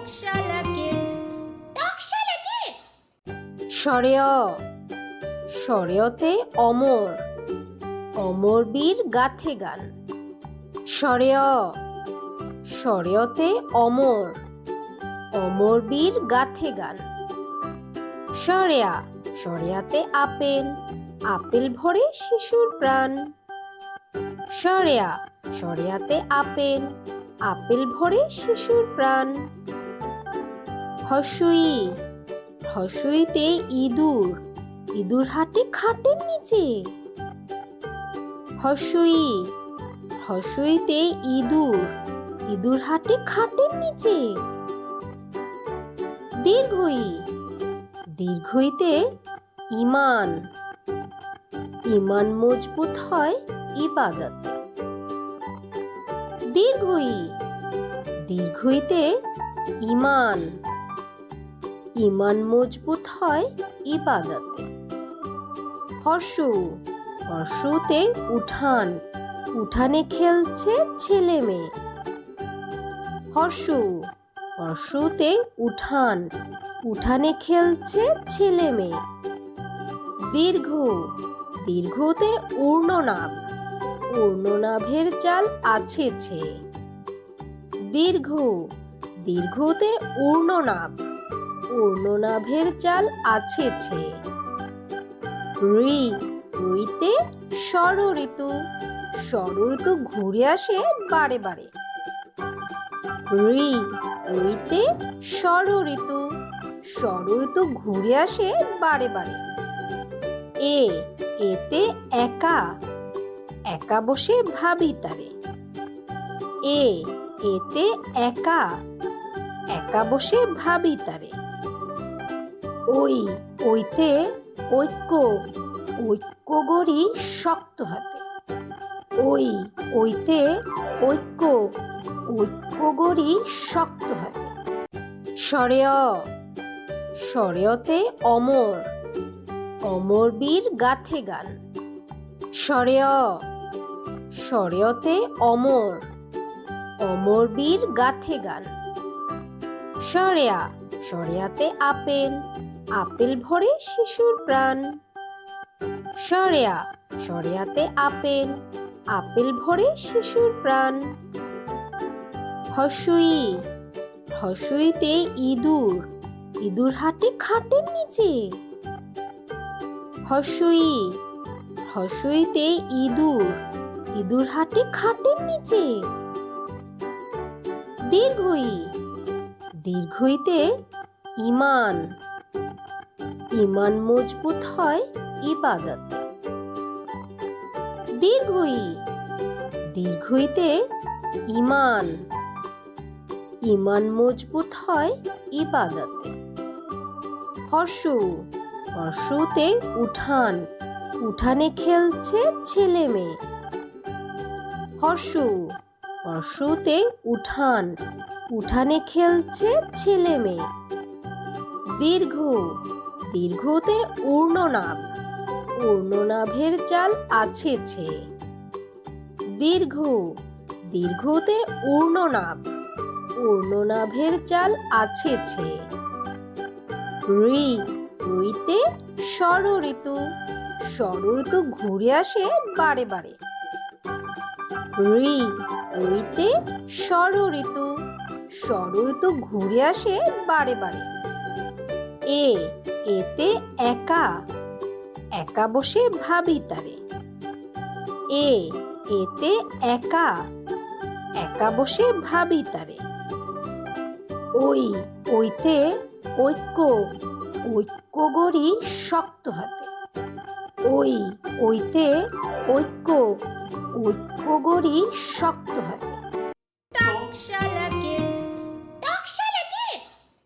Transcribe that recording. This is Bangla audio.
Tokshara Kids. Tokshara Kids. সরেয় সরেয়তে অমর অমর বীর গাথে গান সরেয় সরেয়তে অমর অমর বীর গাথে গান সরেয়া সরেয়াতে আপেল আপেল ভরে শিশুর প্রাণ সরেয়া সরেয়াতে আপেল আপেল ভরে শিশুর প্রাণ হসুই হসুইতে ইঁদুর ইঁদুর হাঁটে খাটের নিচে হসুই হসুইতে ইঁদুর ইঁদুর হাঁটে খাটের নিচে দীর্ঘই দীর্ঘইতে ঈমান ঈমান মজবুত হয় ইবাদতে দীর্ঘই দীর্ঘইতে ঈমান ঈমান মজবুত হয় ইবাদতে হর্ষু হর্ষুতে উঠান উঠানে খেলছে ছেলে মেয়ে হর্ষু হর্ষুতে উঠান উঠানে খেলছে ছেলে মেয়ে দীর্ঘ দীর্ঘতে ঊর্ণনাভ ঊর্ণনাভের চাল আছে ছেয়ে দীর্ঘ দীর্ঘতে ঊর্ণনাভ ঊর্ণনাভের চাল আছে ছেয়ে ঋ ঋতে ষড় ঋতু ষড় ঋতু ঘুরে আসে বারে বারে ঋ ঋতে ষড় ঋতু ষড় ঋতু ঘুরে আসে বারে বারে এ এতে একা একা বসে ভাবি তারে এ এতে একা একা বসে ভাবি তারে ওই ওইতে ঐক্য ঐক্য গড়ি শক্ত হাতে ওই ওইতে ঐক্য ঐক্য গড়ি শক্ত হাতে সরেয় সরেয়তে অমর অমর বীর গাথে গান সরেয় সরেয়তে অমর অমর বীর গাথে গান সরেয়া সরেয়াতে আপেল আপেল ভরে শিশুর প্রাণ সরেয়া সরেয়াতে আপেল আপেল ভরে শিশুর প্রাণ হসুই হসুইতে ইঁদুর ইঁদুর হাঁটে খাটের নিচে হসুই হসুইতে ইঁদুর ইঁদুর হাঁটে খাটের নিচে দীর্ঘই দীর্ঘইতে ঈমান ঈমান মজবুত হয় ইবাদতে দীর্ঘই দীর্ঘইতে ঈমান ঈমান মজবুত হয় ইবাদতে হর্ষু হর্ষুতে উঠান উঠানে খেলছে ছেলে মেয়ে হর্ষু হর্ষুতে উঠান উঠানে খেলছে ছেলে মেয়ে দীর্ঘ দীর্ঘতে ঊর্ণনাভ ঊর্ণনাভের চাল আছে ছেয়ে দীর্ঘ দীর্ঘতে ঊর্ণনাভ ঊর্ণনাভের চাল আছে ছেয়ে ঋ ঋতে ষড় ঋতু ষড় ঋতু ঘুরে আসে বারে বারে ঋ ঋতে ষড় ঋতু ষড় ঋতু ঘুরে আসে বারে বারে এ এতে একা একা বসে ভাবি তারে এ এতে একা একা বসে ভাবি তারে ওই ওইতে ঐক্য ঐক্য গড়ি শক্ত হাতে ওই ওইতে ঐক্য ঐক্য গড়ি শক্ত হাতে Tokshara Kids.